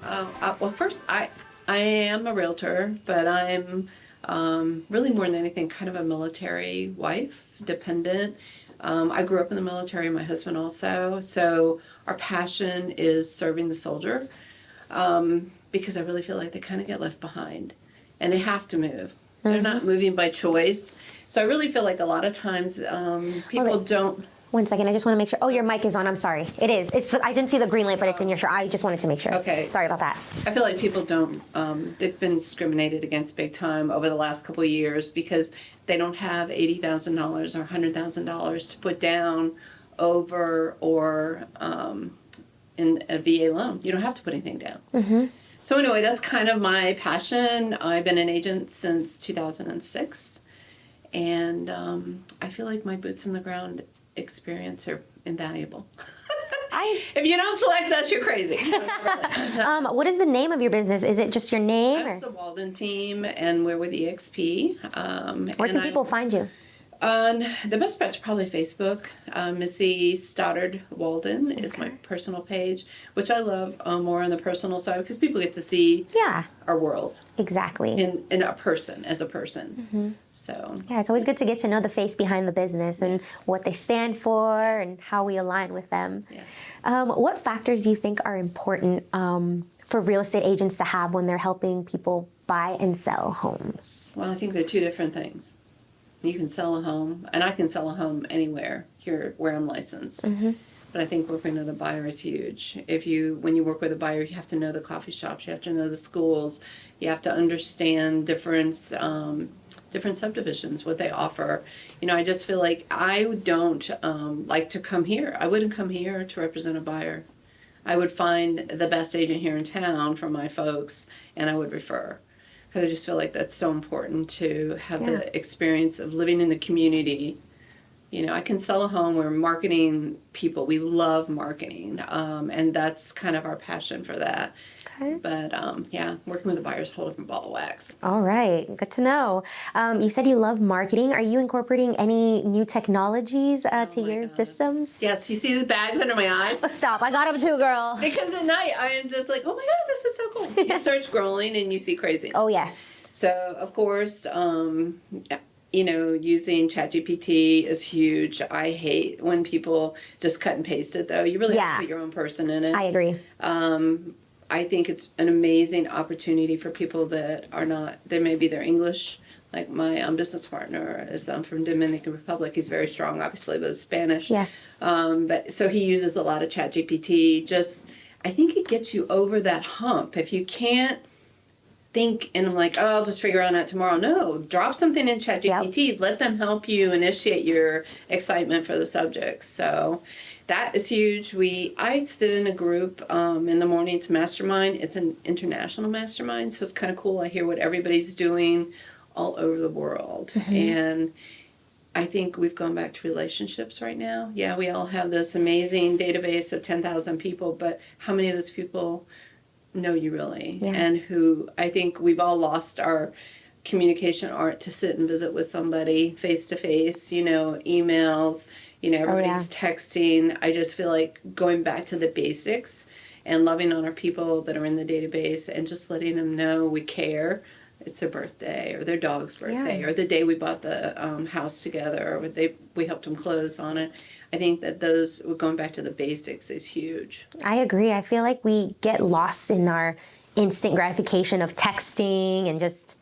Well, first, I am a realtor, but I'm really more than anything kind of a military wife, dependent. I grew up in the military, my husband also, so our passion is serving the soldier, because I really feel like they kind of get left behind, and they have to move. They're not moving by choice. So I really feel like a lot of times people don't. 1 second, I just want to make sure. Oh, your mic is on. I'm sorry. It is. I didn't see the green light, but it's in your shirt. I just wanted to make sure. Okay. Sorry about that. I feel like people don't, they've been discriminated against big time over the last couple of years because they don't have $80,000 or $100,000 to put down over or in a VA loan. You don't have to put anything down. So anyway, that's kind of my passion. I've been an agent since 2006, and I feel like my boots on the ground experience are invaluable. If you don't select us, you're crazy. What is the name of your business? Is it just your name? That's the Walden team, and we're with EXP. Where can people find you? The best bet's probably Facebook. Missy Walden is my personal page, which I love more on the personal side because people get to see our world. Exactly. In a person, as a person. So yeah, it's always good to get to know the face behind the business and what they stand for and how we align with them. Yes. What factors do you think are important for real estate agents to have when they're helping people buy and sell homes? Well, I think they're two different things. You can sell a home, and I can sell a home anywhere here where I'm licensed. But I think working with a buyer is huge. When you work with a buyer, you have to know the coffee shops, you have to know the schools, you have to understand different subdivisions, what they offer. I just feel like I don't like to come here. I wouldn't come here to represent a buyer. I would find the best agent here in town for my folks, and I would refer. Because I just feel like that's so important to have the experience of living in the community. I can sell a home. We're marketing people. We love marketing. And that's kind of our passion for that. Okay. But working with the buyers is a whole different ball of wax. All right. Good to know. You said you love marketing. Are you incorporating any new technologies to your systems? Yes. You see the bags under my eyes? Oh, stop. I got them too, girl. Because at night I am just like, oh my God, this is so cool. You start scrolling and you see crazy. Oh, yes. So, of course, using ChatGPT is huge. I hate when people just cut and paste it, though. You really have to put your own person in it. I agree. I think it's an amazing opportunity for people that are not, maybe they're English. Like my business partner is from Dominican Republic. He's very strong, obviously, with Spanish. Yes. But so he uses a lot of ChatGPT. I think it gets you over that hump. If you can't think and I'm like, I'll just figure it out tomorrow. No, drop something in ChatGPT. Let them help you initiate your excitement for the subject. So that is huge. I sit in a group in the morning. It's mastermind. It's an international mastermind, so it's kind of cool. I hear what everybody's doing all over the world. And I think we've gone back to relationships right now. Yeah, we all have this amazing database of 10,000 people, but how many of those people know you really? And who, I think we've all lost our communication art to sit and visit with somebody face to face, emails, everybody's texting. I just feel like going back to the basics and loving on our people that are in the database and just letting them know we care. It's their birthday or their dog's birthday or the day we bought the house together or we helped them close on it. I think that going back to the basics is huge. I agree. I feel like we get lost in our instant gratification of texting and just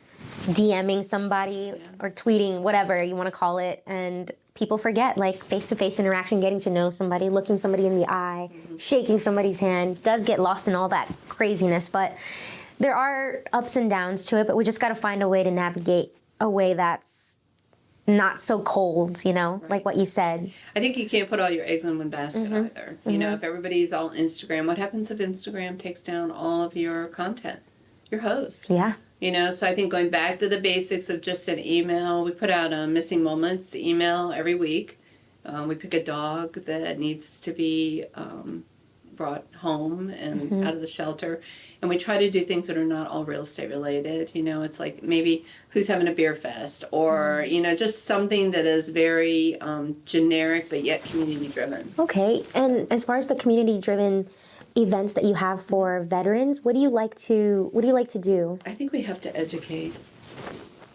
DMing somebody or tweeting, whatever you want to call it. And people forget, like, face-to-face interaction, getting to know somebody, looking somebody in the eye, shaking somebody's hand, does get lost in all that craziness. But there are ups and downs to it, but we just got to find a way to navigate a way that's not so cold, like what you said. I think you can't put all your eggs in one basket either. If everybody's all Instagram, what happens if Instagram takes down all of your content, your host? Yeah. So I think going back to the basics of just an email, we put out a missing moments email every week. We pick a dog that needs to be brought home and out of the shelter. And we try to do things that are not all real estate related. It's like maybe who's having a beer fest or, just something that is very generic but yet community driven. Okay. And as far as the community driven events that you have for veterans, what do you like to do? I think we have to educate.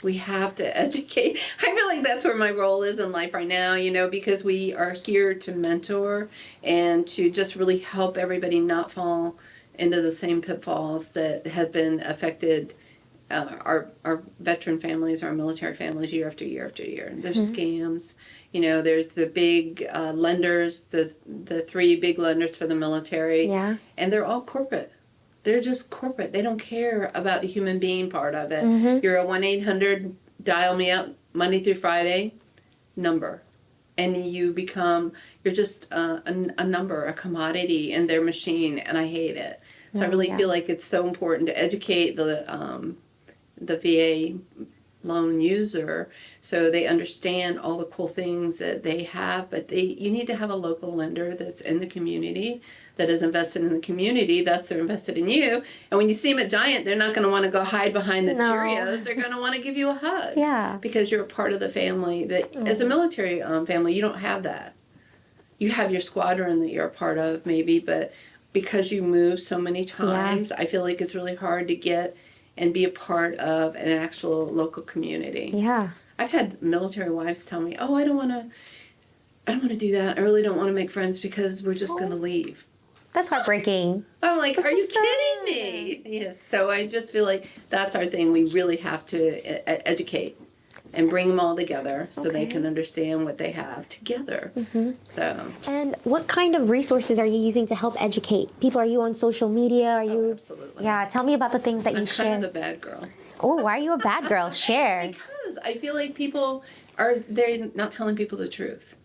We have to educate. I feel like that's where my role is in life right now, because we are here to mentor and to just really help everybody not fall into the same pitfalls that have been affected our veteran families, our military families year after year after year. There's scams. There's the big lenders, the three big lenders for the military. Yeah. And they're all corporate. They're just corporate. They don't care about the human being part of it. You're a 1-800 dial me up Monday through Friday number. And you're just a number, a commodity in their machine, and I hate it. So I really feel like it's so important to educate the VA loan user so they understand all the cool things that they have, but you need to have a local lender that's in the community, that is invested in the community, thus they're invested in you. And when you see them at Giant, they're not going to want to go hide behind the Cheerios. They're going to want to give you a hug. Yeah. Because you're a part of the family. That as a military family, you don't have that. You have your squadron that you're a part of, maybe, but because you move so many times, I feel like it's really hard to get and be a part of an actual local community. Yeah. I've had military wives tell me, "Oh, I don't want to do that. I really don't want to make friends because we're just going to leave." That's heartbreaking. I'm like, This are you is so kidding me? Yes. So I just feel like that's our thing. We really have to educate and bring them all together so they can understand what they have together. So. And what kind of resources are you using to help educate people? Are you on social media? Are you? Absolutely. Yeah. Tell me about the things that you I'm share. kind of the bad girl. Oh, why are you a bad girl? Share. Because I feel like they're not telling people the truth.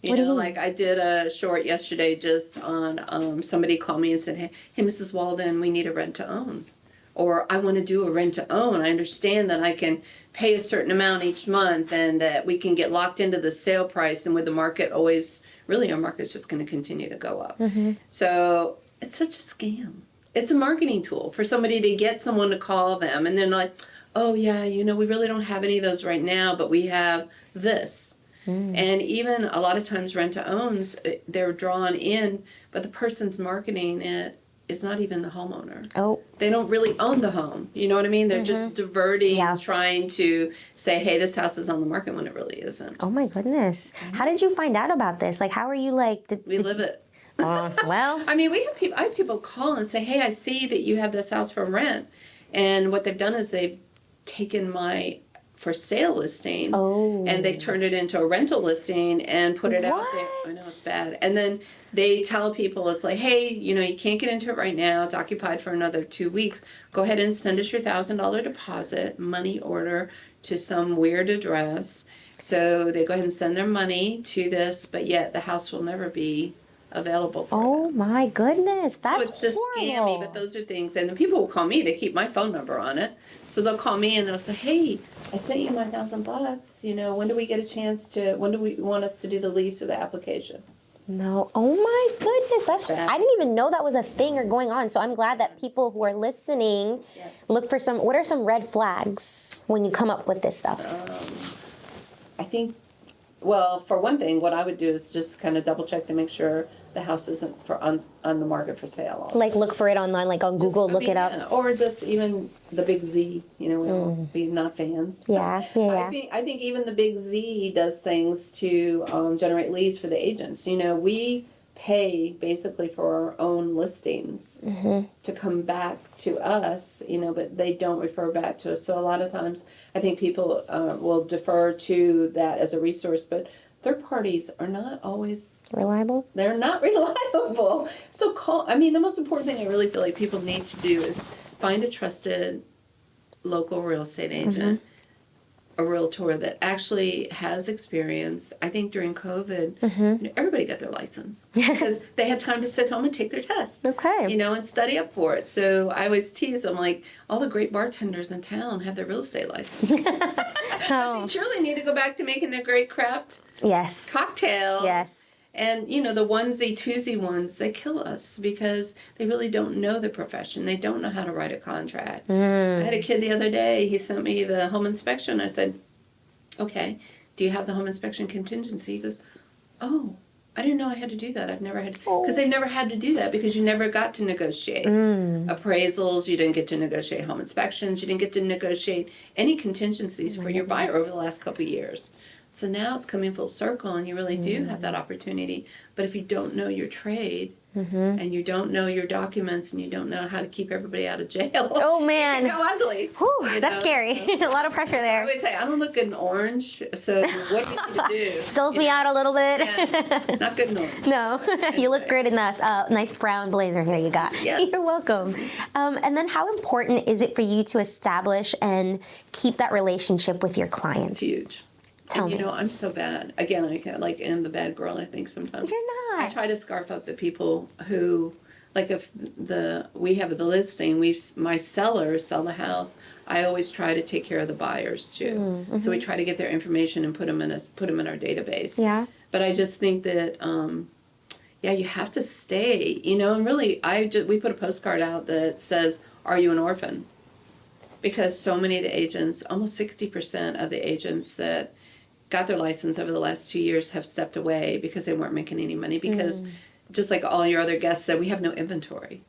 What do you mean? Like I did a short yesterday just on somebody called me and said, hey, Mrs. Walden, we need a rent to own. Or I want to do a rent to own. I understand that I can pay a certain amount each month and that we can get locked into the sale price, and with the market always, really our market's just going to continue to go up. So it's such a scam. It's a marketing tool for somebody to get someone to call them, and they're like, oh yeah, we really don't have any of those right now, but we have this. And even a lot of times rent to owns, they're drawn in, but the person's marketing it is not even the homeowner. Oh. They don't really own the home. You know what I mean? They're just diverting, trying to say, hey, this house is on the market when it really isn't. Oh my goodness. How did you find out about this? Like, how are you like? We live it. Well. I mean, I have people call and say, hey, I see that you have this house for rent. And what they've done is they've taken my for sale listing and they've turned it into a rental listing and put it out there. I know it's bad. And then they tell people, it's like, hey, you can't get into it right now. It's occupied for another 2 weeks. Go ahead and send us your $1,000 deposit, money order to some weird address. So they go ahead and send their money to this, but yet the house will never be available for them. My goodness, that's so it's just horrible. scammy, but those are things. And the people will call me. They keep my phone number on it. So they'll call me and they'll say, hey, I sent you my $1,000. When do we get a chance when do we want us to do the lease or the application? No. Oh my goodness. That's Bad. I didn't even know that was a thing or going on. So I'm glad that people who are listening look for what are some red flags when you come up with this stuff? I think, well, for one thing, what I would do is just kind of double check to make sure the house isn't on the market for sale. Also. Like look for it online, like on Google, look it up. Yeah. Or just even the big Z, we're not fans. Yeah. I think even the big Z does things to generate leads for the agents. We pay basically for our own listings to come back to us, but they don't refer back to us. So a lot of times I think people will defer to that as a resource, but third parties are not always reliable. They're not reliable. So the most important thing I really feel like people need to do is find a trusted local real estate agent, a realtor that actually has experience. I think during COVID, everybody got their license because they had time to sit home and take their tests. Okay. And study up for it. So I always tease them like, all the great bartenders in town have their real estate license. They surely need to go back to making their great craft cocktails. Yes. And, the onesie, twosie ones, they kill us because they really don't know the profession. They don't know how to write a contract. I had a kid the other day, he sent me the home inspection. I said, okay, do you have the home inspection contingency? He goes, oh, I didn't know I had to do that. I've never had, because they've never had to do that because you never got to negotiate appraisals. You didn't get to negotiate home inspections. You didn't get to negotiate any contingencies for your buyer over the last couple of years. So now it's coming full circle, and you really do have that opportunity. But if you don't know your trade, and you don't know your documents, and you don't know how to keep everybody out of jail, Oh man, it can go ugly. Whew, that's scary. So, A lot of pressure I there. always say I don't look good in orange. So what do you need to do? Doles me out a little bit. Yeah, not good in orange. No, you look great in this nice brown blazer here you got. Yes. You're welcome. And then how important is it for you to establish and keep that relationship with your clients? It's huge. Tell me. You know, I'm so bad. Again, I am the bad girl, I think, sometimes. You're I not. try to scarf up the people who, like if we have the listing, my sellers sell the house, I always try to take care of the buyers too. So we try to get their information and put them in our database. Yeah. But I just think that, you have to stay, and really, we put a postcard out that says, "Are you an orphan?" Because so many of the agents, almost 60% of the agents that got their license over the last 2 years have stepped away because they weren't making any money because just like all your other guests said, we have no inventory.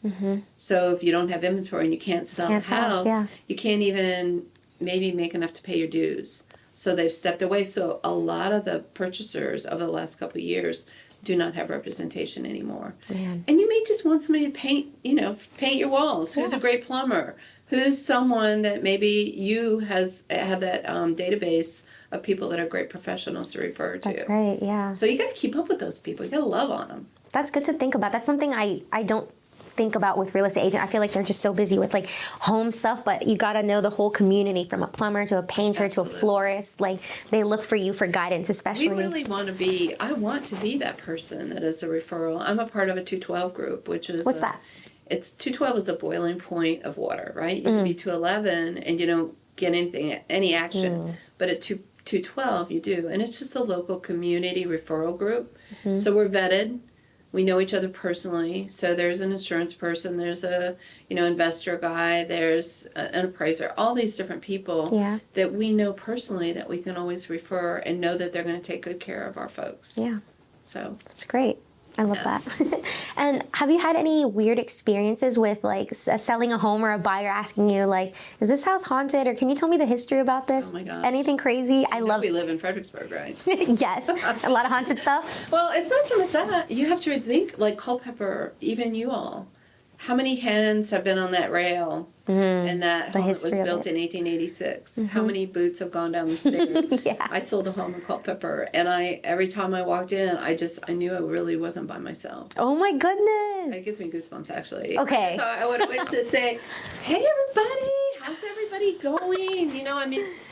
So if you don't have inventory and you can't sell the house, you can't even maybe make enough to pay your dues. So they've stepped away. So a lot of the purchasers over the last couple of years do not have representation anymore. Man. And you may just want somebody to paint your walls. Who's a great plumber? Who's someone that maybe you have that database of people that are great professionals to refer to. That's right, yeah. So you got to keep up with those people. You got to love on them. That's good to think about. That's something I don't think about with real estate agent. I feel like they're just so busy with like home stuff, but you got to know the whole community from a plumber to a painter to a florist. Like they look for you for guidance, especially. I want to be that person that is a referral. I'm a part of a 212 group, which is What's that? It's 212 is a boiling point of water, right? You can be 211 and you don't get any action, but at 212 you do, and it's just a local community referral group. So we're vetted. We know each other personally. So there's an insurance person, there's a investor guy, there's an appraiser, all these different people that we know personally that we can always refer and know that they're going to take good care of our folks. Yeah. So that's great. I love that. And have you had any weird experiences with like selling a home or a buyer asking you like, is this house haunted, or can you tell me the history about this? Oh my gosh. Anything crazy? I love. We live in Fredericksburg, right? Yes. A lot of haunted stuff. Well, it's not so much that. You have to think like Culpeper, even you all. How many hens have been on that rail? And that home was built in 1886. How many boots have gone down the stairs? I sold a home in Culpeper, and every time I walked in, I knew I really wasn't by myself. Oh my goodness! It gives me goosebumps, actually. Okay. So I would always just say, "Hey, everybody, how's everybody going?"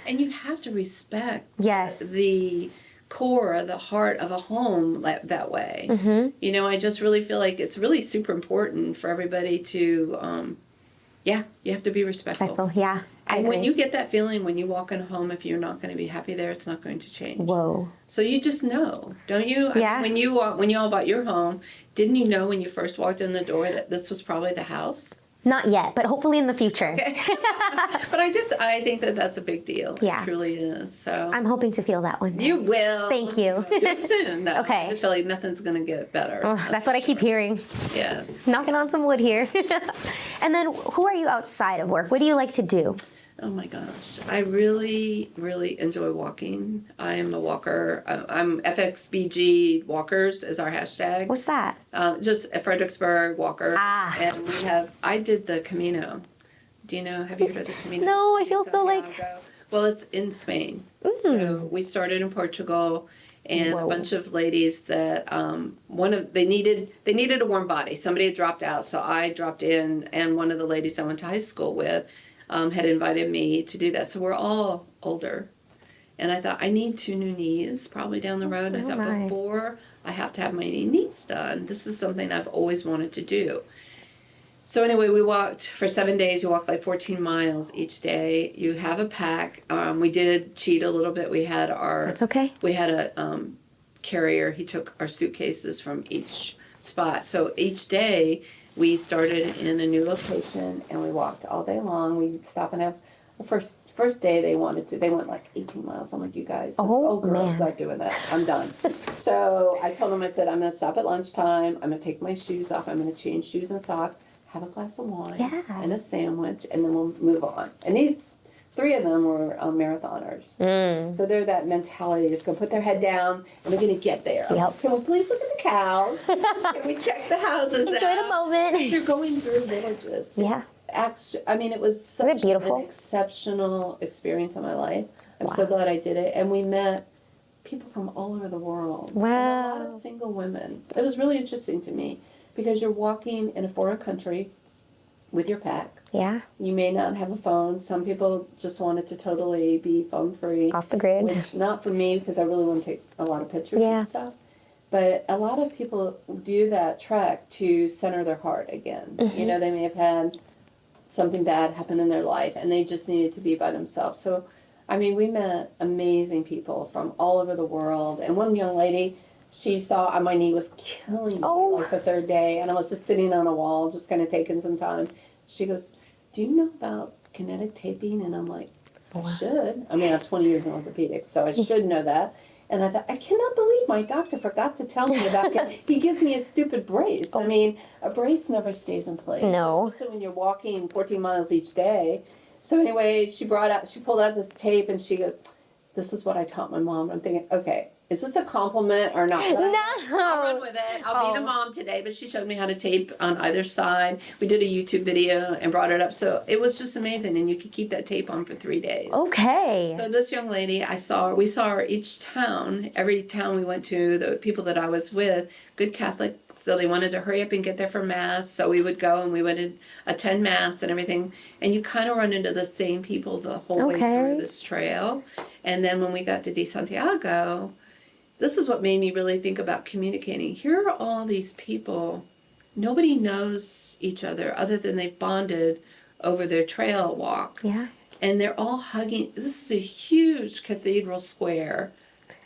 And you have to respect the core, the heart of a home that way. I just really feel like it's really super important for everybody to. You have to be respectful. Yeah. And when you get that feeling when you walk in a home, if you're not going to be happy there, it's not going to change. Whoa. So you just know, don't you? Yeah. When you all bought your home, didn't you know when you first walked in the door that this was probably the house? Not yet, but hopefully in the future. Okay. But I think that that's a big deal. Yeah. It truly is. So I'm hoping to feel that one day. you will. Thank you. Do it soon, though. Okay. I just feel like nothing's going to get better. Oh, that's what I keep hearing. Yes. Knocking on some wood here. And then who are you outside of work? What do you like to do? Oh my gosh. I really, really enjoy walking. I am a walker. I'm FXBG Walkers is our hashtag. What's that? Just a Fredericksburg Walker. Ah. And I did the Camino. Have you heard of the Camino? No, I feel so Well, it's in Spain. So we started in Portugal, and a bunch of ladies that they needed a warm body. Somebody had dropped out, so I dropped in, and one of the ladies I went to high school with had invited me to do that. So we're all older. And I thought, I need 2 new knees probably down the road. And I thought, before I have to have my knees done, this is something I've always wanted to do. So anyway, we walked for 7 days. You walk like 14 miles each day. You have a pack. We did cheat a little bit. That's okay. We had a carrier. He took our suitcases from each spot. So each day, we started in a new location, and we walked all day long. We'd stop and have a First day they went like 18 miles. I'm like, you guys, this Oh, old girl's man. not doing that. I'm done. So I told them, I said, I'm going to stop at lunchtime. I'm going to take my shoes off. I'm going to change shoes and socks, have a glass of wine Yeah. and a sandwich, and then we'll move on. And these 3 of them were marathoners. So they're that mentality. They're just going to put their head down and they're going to get there. Yep. Can we please look at the cows? Can we check the houses Enjoy the out? moment. You're going through villages. Yeah. I mean, it was such it beautiful? an exceptional experience in my life. I'm so glad I did it. And we met people from all over the world. Wow. And a lot of single women. It was really interesting to me because you're walking in a foreign country with your pack. Yeah. You may not have a phone. Some people just wanted to totally be phone free. Off the grid. Which, not for me, because I really want to take a lot of pictures Yeah. and stuff. But a lot of people do that trek to center their heart again. Mm-hmm. You know, they may have had something bad happen in their life and they just needed to be by themselves. So, I mean, we met amazing people from all over the world. And one young lady, she saw my knee was killing me like the 3rd day. And I was just sitting on a wall, just kind of taking some time. She goes, do you know about kinetic taping? And I'm like, I should. I mean, I have 20 years in orthopedics, so I should know that. And I thought, I cannot believe my doctor forgot to tell me about it. He gives me a stupid brace. I mean, a brace never stays in place. No. Especially when you're walking 14 miles each day. So anyway, she pulled out this tape and she goes, this is what I taught my mom. I'm thinking, okay, is this a compliment or not? But I'll run with it. I'll be the mom today. But she showed me how to tape on either side. We did a YouTube video and brought it up. So it was just amazing. And you could keep that tape on for 3 days. Okay. So this young lady, we saw her each town, every town we went to, the people that I was with, good Catholic, so they wanted to hurry up and get there for Mass, so we would go and we would attend Mass and everything, and you kind of run into the same people the whole way through this trail. And then when we got to De Santiago, this is what made me really think about communicating. Here are all these people, nobody knows each other other than they've bonded over their trail walk. Yeah. And they're all hugging. This is a huge cathedral square.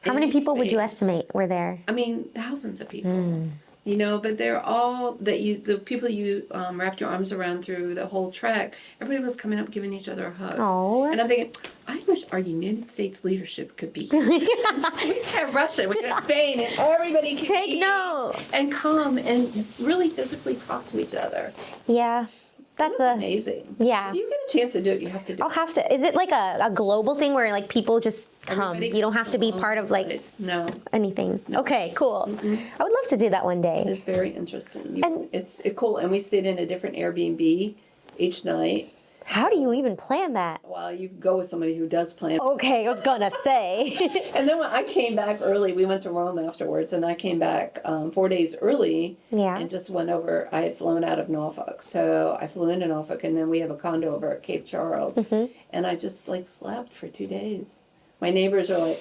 How many people would you estimate were there? I mean, thousands of people. You know, but they're all the people you wrapped your arms around through the whole trek. Everybody was coming up, giving each other a hug. Oh. And I'm thinking, I wish our United States leadership could be here. We could have Russia, we could have Spain, and everybody could Take meet note. and come and really physically talk to each other. Yeah. That's Amazing. Yeah. If you get a chance to do it, you have to do it. I'll have to. Is it like a global thing where like people just come? Everybody You don't have comes to be from all part over of the like place. No. anything. Okay, cool. I would love to do that one day. It's very interesting. And- It's cool. And we stayed in a different Airbnb each night. How do you even plan that? Well, you go with somebody who does plan. Okay, I was gonna say. And then when I came back early, we went to Rome afterwards, and I came back 4 days early. Yeah. And just went over. I had flown out of Norfolk, so I flew into Norfolk, and then we have a condo over at Cape Charles, and I just like slept for 2 days. My neighbors are like,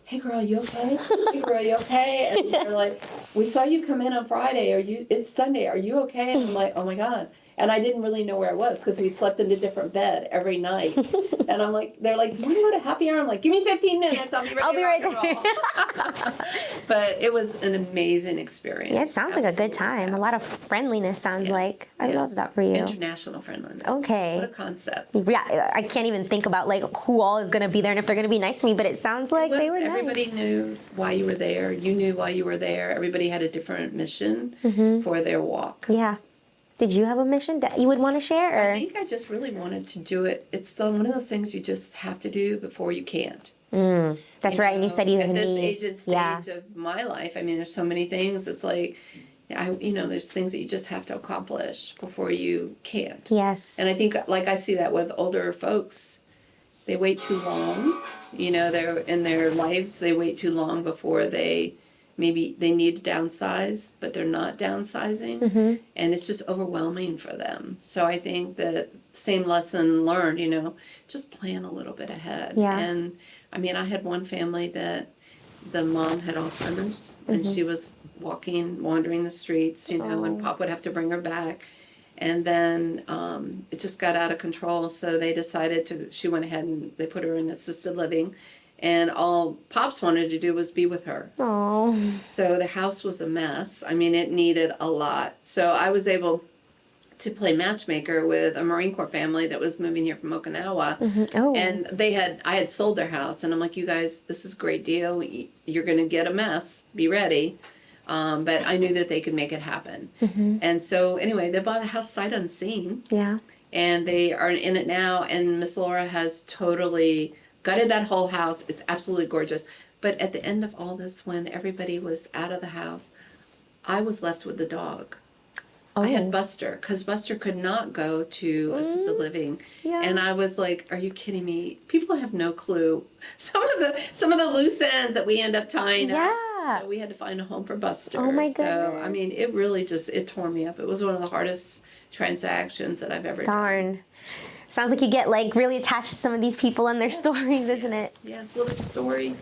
"Hey girl, you okay? Hey girl, you okay?" And they're like, "We saw you come in on Friday. It's Sunday. Are you okay?" And I'm like, "Oh my God." And I didn't really know where I was because we'd slept in a different bed every night. And I'm like, they're like, "You want to go to happy hour?" I'm like, "Give me 15 minutes. I'll be right there." But it was an amazing experience. Yeah, it sounds like a good time. A lot of friendliness sounds like. I love that for you. International friendliness. Okay. What a concept. Yeah, I can't even think about like who all is gonna be there and if they're gonna be nice to me, but it sounds like they were nice. Everybody knew why you were there. You knew why you were there. Everybody had a different mission for their walk. Yeah. Did you have a mission that you would want to share? Or? I think I just really wanted to do it. It's one of those things you just have to do before you can't. That's right. And you said you have at this knees. age and stage of my life. I mean, there's so many things. It's like, there's things that you just have to accomplish before you can't. Yes. And I think, like, I see that with older folks. They wait too long. They're in their lives. They wait too long before maybe they need to downsize, but they're not downsizing. And it's just overwhelming for them. So I think that same lesson learned, just plan a little bit ahead. Yeah. And I mean, I had one family that the mom had Alzheimer's and she was wandering the streets, and Pop would have to bring her back. And then it just got out of control. So they decided she went ahead and they put her in assisted living. And all Pops wanted to do was be with her. Oh. So the house was a mess. I mean, it needed a lot. So I was able, to play matchmaker with a Marine Corps family that was moving here from Okinawa. Oh. And I had sold their house, and I'm like, you guys, this is a great deal. You're going to get a mess. Be ready. But I knew that they could make it happen. And so anyway, they bought a house sight unseen. Yeah. And they are in it now. And Miss Laura has totally gutted that whole house. It's absolutely gorgeous. But at the end of all this, when everybody was out of the house, I was left with the dog. I had Buster, because Buster could not go to assisted living. Yeah. And I was like, are you kidding me? People have no clue. Some of the loose ends that we end up tying up. So we had to find a home for Buster. Oh my So, goodness. I mean, it really it tore me up. It was one of the hardest transactions that I've ever done. Darn. Sounds like you get like really attached to some of these people and their stories, isn't it? Yes, well, their story,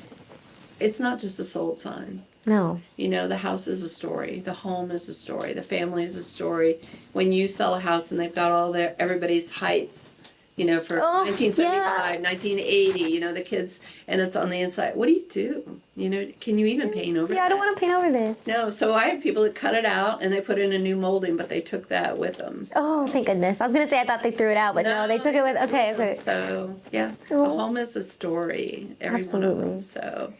it's not just a sold sign. No. You know, the house is a story. The home is a story. The family is a story. When you sell a house and they've got all everybody's height, you know, for 1975, 1980, you know, the kids, and it's on the inside. What do you do? You know, can you even paint over Yeah, I don't want to paint over this. No, so I have people that cut it out and they put in a new molding, but they took that with them. So. Oh, thank goodness. I was going to say I thought they threw it out, but no, they took it with, okay. So, yeah, a home is a story, every one of them, so.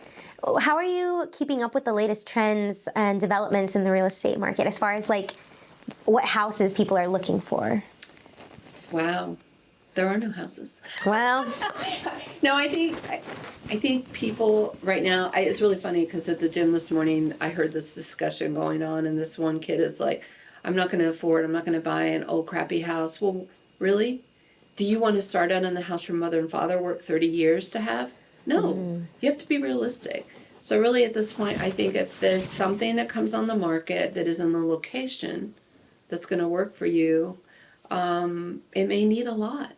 How are you keeping up with the latest trends and developments in the real estate market as far as like what houses people are looking for? Wow, there are no houses. Well, No, I think people right now, it's really funny because at the gym this morning, I heard this discussion going on, and this one kid is like, I'm not going to buy an old crappy house. Well, really? Do you want to start out in the house your mother and father worked 30 years to have? No, you have to be realistic. So really at this point, I think if there's something that comes on the market that is in the location that's going to work for you, it may need a lot.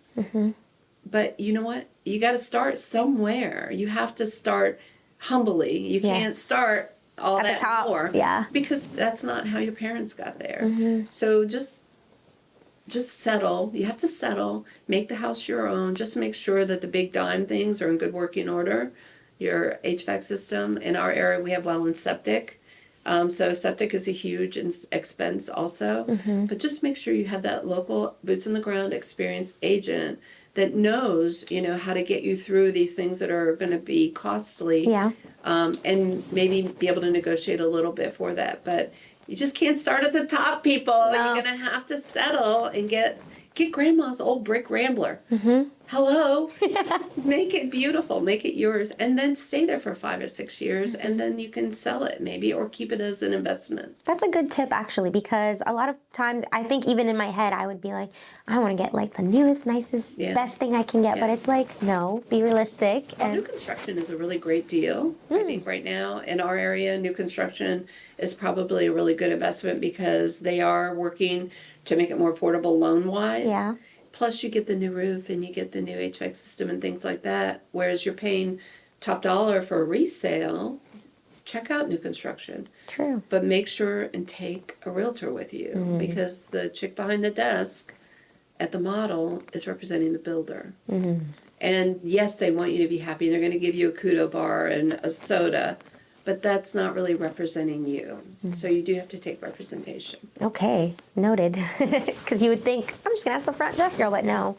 But you know what? You got to start somewhere. You have to start humbly. You can't start all at that the top. more. Yeah. Because that's not how your parents got there. So just settle. You have to settle. Make the house your own. Just make sure that the big dime things are in good working order. Your HVAC system. In our area, we have well and septic. So septic is a huge expense also. But just make sure you have that local boots on the ground experienced agent that knows, you know, how to get you through these things that are going to be costly. Yeah. And maybe be able to negotiate a little bit for that. But you just can't start at the top, people. No. You're going to have to settle and get grandma's old brick Rambler. Hello. Make it beautiful. Make it yours. And then stay there for 5 or 6 years. And then you can sell it maybe or keep it as an investment. That's a good tip, actually, because a lot of times I think even in my head I would be like, I want to get like the newest, nicest, best thing I can get. But it's like, no, be realistic. Well, And new construction is a really great deal. I think right now in our area, new construction is probably a really good investment because they are working to make it more affordable loan-wise. Yeah. Plus you get the new roof and you get the new HVAC system and things like that. Whereas you're paying top dollar for a resale, check out new construction. True. But make sure and take a realtor with you because the chick behind the desk at the model is representing the builder. And yes, they want you to be happy and they're going to give you a kudo bar and a soda, but that's not really representing you. So you do have to take representation. Okay, noted. Because you would think, I'm just going to ask the front desk girl, but no.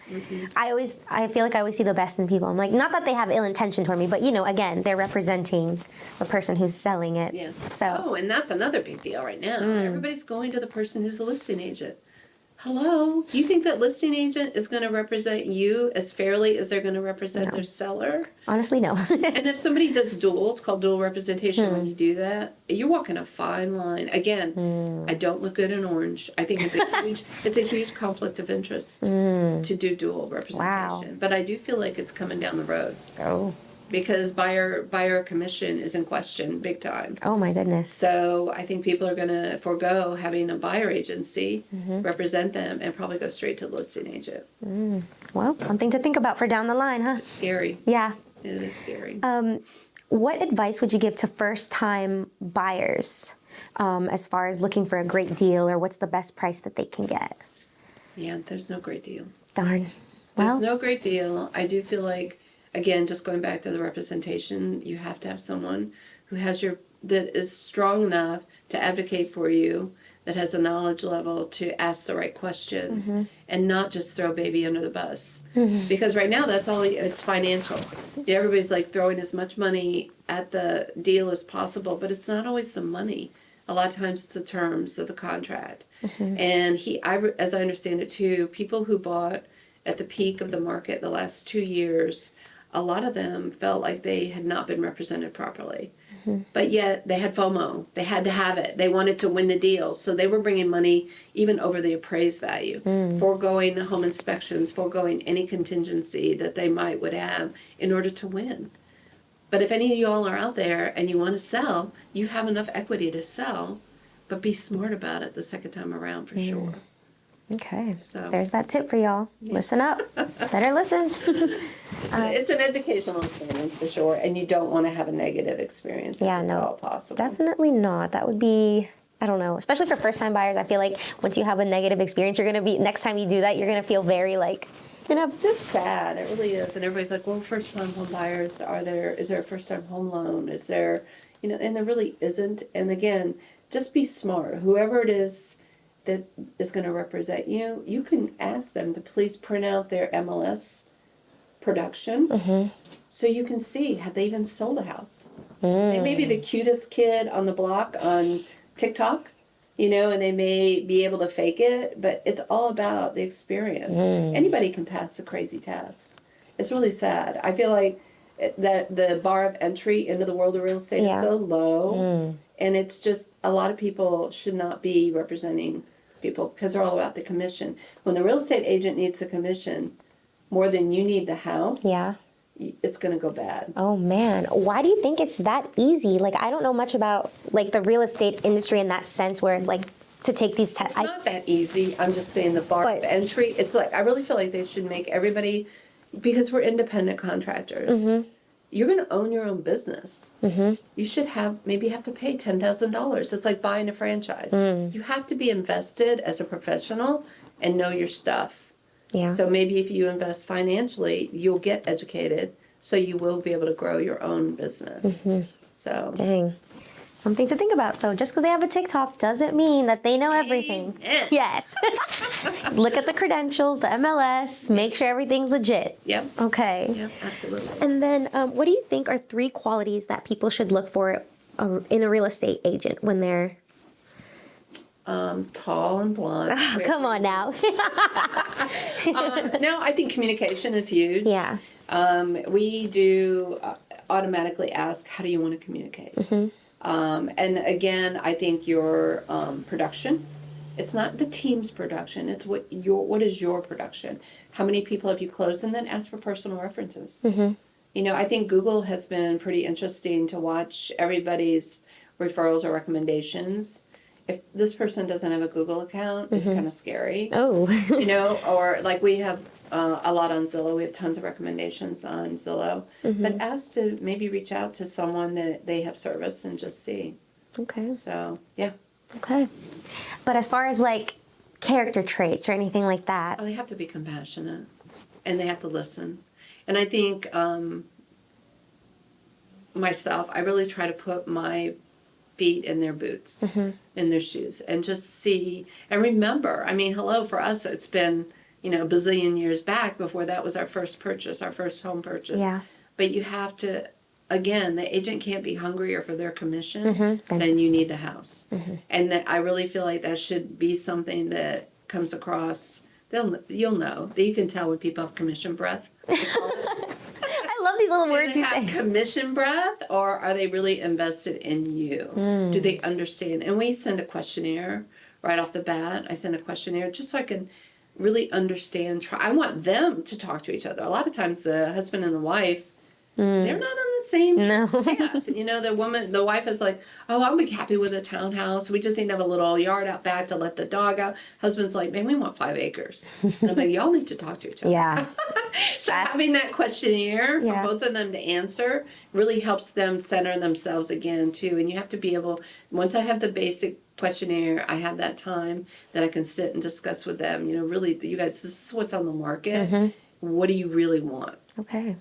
I feel like I always see the best in people. I'm like, not that they have ill intention toward me, but, you know, again, they're representing the person who's selling it. Yes. So. Oh, and that's another big deal right now. Everybody's going to the person who's the listing agent. Hello? You think that listing agent is going to represent you as fairly as they're going to represent their seller? Honestly, no. And if somebody does dual, it's called dual representation when you do that, you're walking a fine line. Again, I don't look good in orange. I think it's a huge conflict of interest to do dual representation. Wow. But I do feel like it's coming down the road. Oh. Because buyer commission is in question big time. Oh, my goodness. So I think people are going to forego having a buyer agency represent them and probably go straight to the listing agent. Well, something to think about for down the line, huh? Scary. Yeah. It is scary. What advice would you give to first-time buyers as far as looking for a great deal or what's the best price that they can get? Yeah, there's no great deal. Darn. There's Well, no great deal. I do feel like, again, just going back to the representation, you have to have someone who has that is strong enough to advocate for you, that has the knowledge level to ask the right questions and not just throw baby under the bus. Because right now that's all it's financial. Everybody's like throwing as much money at the deal as possible, but it's not always the money. A lot of times it's the terms of the contract. And as I understand it too, people who bought at the peak of the market the last 2 years, a lot of them felt like they had not been represented properly. But yet they had FOMO. They had to have it. They wanted to win the deal. So they were bringing money even over the appraised value, foregoing home inspections, foregoing any contingency that they would have in order to win. But if any of you all are out there and you want to sell, you have enough equity to sell, but be smart about it the second time around for sure. Okay, So there's that tip for y'all. Listen up. Better listen. It's an educational experience for sure, and you don't want to have a negative experience if it's all possible. Definitely not. That would be, I don't know, especially for first-time buyers. I feel like once you have a negative experience, you're going to be, next time you do that, you're going to feel very like, it's just sad. It really is. And everybody's like, well, first-time home buyers, is there a first-time home loan? Is there, and there really isn't. And again, just be smart. Whoever it is that is going to represent you, you can ask them to please print out their MLS production so you can see, have they even sold a house? They may be the cutest kid on the block on TikTok, and they may be able to fake it, but it's all about the experience. Anybody can pass the crazy test. It's really sad. I feel like that the bar of entry into the world of real estate is so low, and it's just a lot of people should not be representing people because they're all about the commission. When the real estate agent needs the commission more than you need the house, it's going to go bad. Oh man, why do you think it's that easy? Like, I don't know much about like the real estate industry in that sense where like to take these tests. It's not that easy. I'm just saying the bar of entry. It's like, I really feel like they should make everybody, because we're independent contractors. You're going to own your own business. You should maybe have to pay $10,000. It's like buying a franchise. You have to be invested as a professional and know your stuff. So maybe if you invest financially, you'll get educated, so you will be able to grow your own business. So dang, something to think about. So just because they have a TikTok doesn't mean that they know everything. Yes. Look at the credentials, the MLS, make sure everything's legit. Yep. Okay. Yep, absolutely. And then what do you think are 3 qualities that people should look for in a real estate agent when they're tall and blonde. Oh, come on now. No, I think communication is huge. Yeah. We do automatically ask, how do you want to communicate? And again, I think your production, it's not the team's production, it's what is your production? How many people have you closed? And then ask for personal references. I think Google has been pretty interesting to watch everybody's referrals or recommendations. If this person doesn't have a Google account, it's kind of scary. Oh. Or like we have a lot on Zillow. We have tons of recommendations on Zillow. But ask to maybe reach out to someone that they have service and just see. Okay. So, yeah. Okay. But as far as like character traits or anything like that. Oh, they have to be compassionate and they have to listen. And I think myself, I really try to put my feet in their boots, in their shoes, and just see and remember. I mean, hello, for us, it's been, a bazillion years back before that was our first purchase, our first home purchase. Yeah. But you have to, again, the agent can't be hungrier for their commission than you need the house. And that I really feel like that should be something that comes across. You'll know that you can tell when people have commission breath. I love these little words you say. Commission breath, or are they really invested in you? Do they understand? And we send a questionnaire right off the bat. I send a questionnaire just so I can really understand. I want them to talk to each other. A lot of times the husband and the wife, they're not on the same path. The wife is like, oh, I'll be happy with a townhouse. We just need to have a little yard out back to let the dog out. Husband's like, man, we want 5 acres. And I'm like, y'all need to talk to each other. Yeah. So having that questionnaire for both of them to answer really helps them center themselves again, too. And you have to be able, once I have the basic questionnaire, I have that time that I can sit and discuss with them. Really, you guys, this is what's on the market. What do you really want? Okay.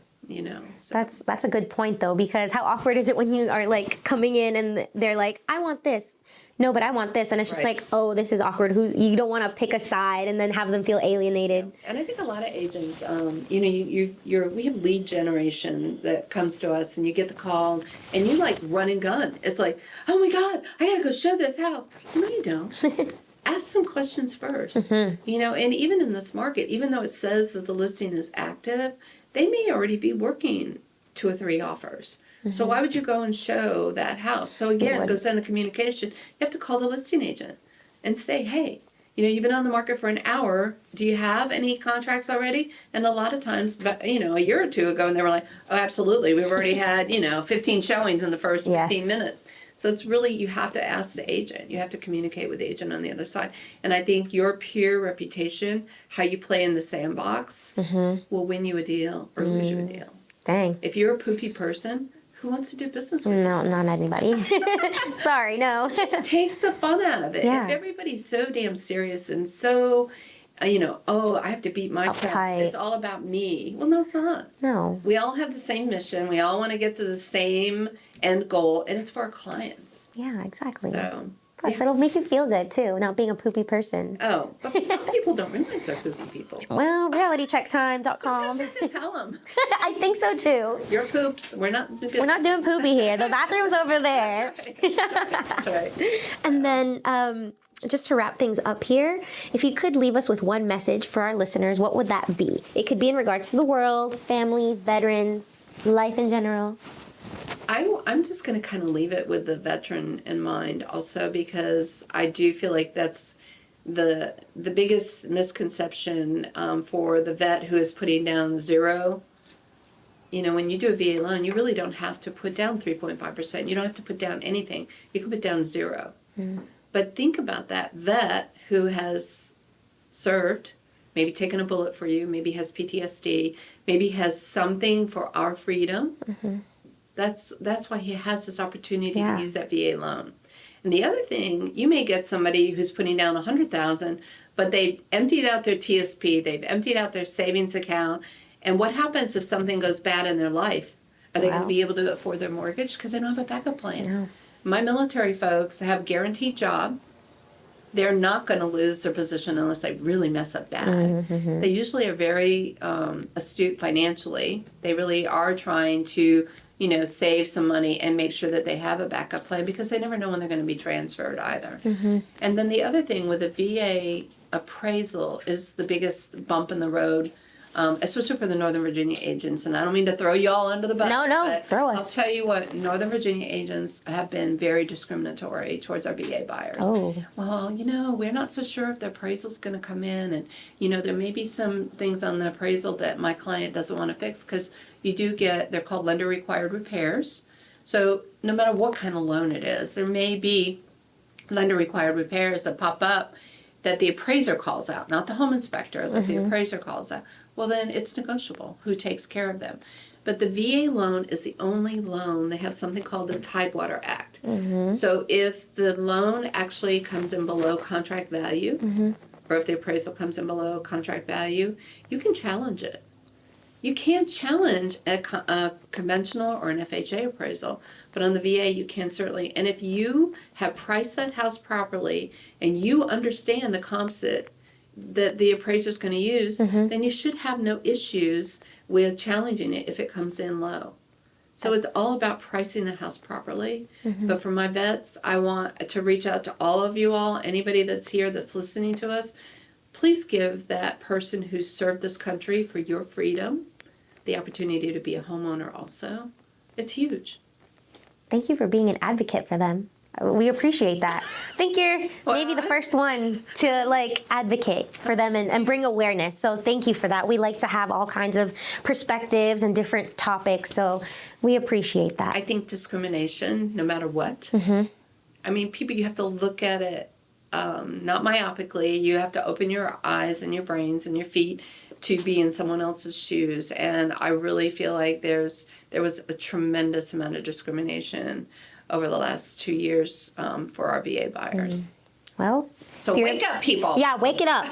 So. That's a good point though, because how awkward is it when you are like coming in and they're like, I want this. No, but I want this. And it's just like, oh, this is awkward. You don't want to pick a side and then have them feel alienated. And I think a lot of agents, we have lead generation that comes to us, and you get the call, and you like run and gun. It's like, oh my God, I gotta go show this house. No, you don't. Ask some questions first. And even in this market, even though it says that the listing is active, they may already be working 2 or 3 offers. So why would you go and show that house? So again, it goes down to communication. You have to call the listing agent and say, hey, you've been on the market for an hour. Do you have any contracts already? And a lot of times, a year or 2 ago, and they were like, oh, absolutely. We've already had, 15 showings in the first 15 minutes. So it's really, you have to ask the agent. You have to communicate with the agent on the other side. And I think your peer reputation, how you play in the sandbox, will win you a deal or lose you a deal. Dang. If you're a poopy person, who wants to do business with you? No, not anybody. Sorry, no. It just takes the fun out of it. Yeah. If everybody's so damn serious and so, oh, I have to beat my chest. It's all about me. Well, no, it's not. No. We all have the same mission. We all want to get to the same end goal, and it's for our clients. Yeah, exactly. So, plus, it'll make you feel good, too, not being a poopy person. Oh, but some people don't realize they're poopy people. Well, realitychecktime.com. Sometimes you have to tell them. I think so, too. You're poops. We're not doing poopy here. The bathroom's over there. That's right. So. And then, just to wrap things up here, if you could leave us with one message for our listeners, what would that be? It could be in regards to the world, family, veterans, life in general. I'm just going to kind of leave it with the veteran in mind also, because I do feel like that's the biggest misconception for the vet who is putting down 0. When you do a VA loan, you really don't have to put down 3.5%. You don't have to put down anything. You can put down 0. But think about that vet who has served, maybe taken a bullet for you, maybe has PTSD, maybe has something for our freedom. That's why he has this opportunity to use that VA loan. And the other thing, you may get somebody who's putting down $100,000, but they've emptied out their TSP, they've emptied out their savings account, and what happens if something goes bad in their life? Are they going to be able to afford their mortgage? Because they don't have a backup plan. No. My military folks have a guaranteed job. They're not going to lose their position unless they really mess up bad. They usually are very astute financially. They really are trying to, save some money and make sure that they have a backup plan, because they never know when they're going to be transferred either. And then the other thing with a VA appraisal is the biggest bump in the road, especially for the Northern Virginia agents. And I don't mean to throw you all under the bus. No, throw us. I'll tell you what, Northern Virginia agents have been very discriminatory towards our VA buyers. Oh. Well, we're not so sure if the appraisal's going to come in. And, there may be some things on the appraisal that my client doesn't want to fix, because you do get, they're called lender required repairs. So no matter what kind of loan it is, there may be lender required repairs that pop up that the appraiser calls out, not the home inspector, that the appraiser calls out. Well, then it's negotiable who takes care of them. But the VA loan is the only loan, they have something called the Tidewater Act. So if the loan actually comes in below contract value, or if the appraisal comes in below contract value, you can challenge it. You can't challenge a conventional or an FHA appraisal, but on the VA you can certainly. And if you have priced that house properly and you understand the comps that the appraiser's going to use, then you should have no issues with challenging it if it comes in low. So it's all about pricing the house properly. But for my vets, I want to reach out to all of you all, anybody that's here that's listening to us. Please give that person who served this country for your freedom the opportunity to be a homeowner also. It's huge. Thank you for being an advocate for them. We appreciate that. I think you're maybe the first one to advocate for them and bring awareness. So thank you for that. We like to have all kinds of perspectives and different topics. So we appreciate that. I think discrimination, no matter what. I mean, people, you have to look at it not myopically. You have to open your eyes and your brains and your feet to be in someone else's shoes. And I really feel like there was a tremendous amount of discrimination over the last 2 years for our VA buyers. Well, so wake up, people. Yeah, wake it up.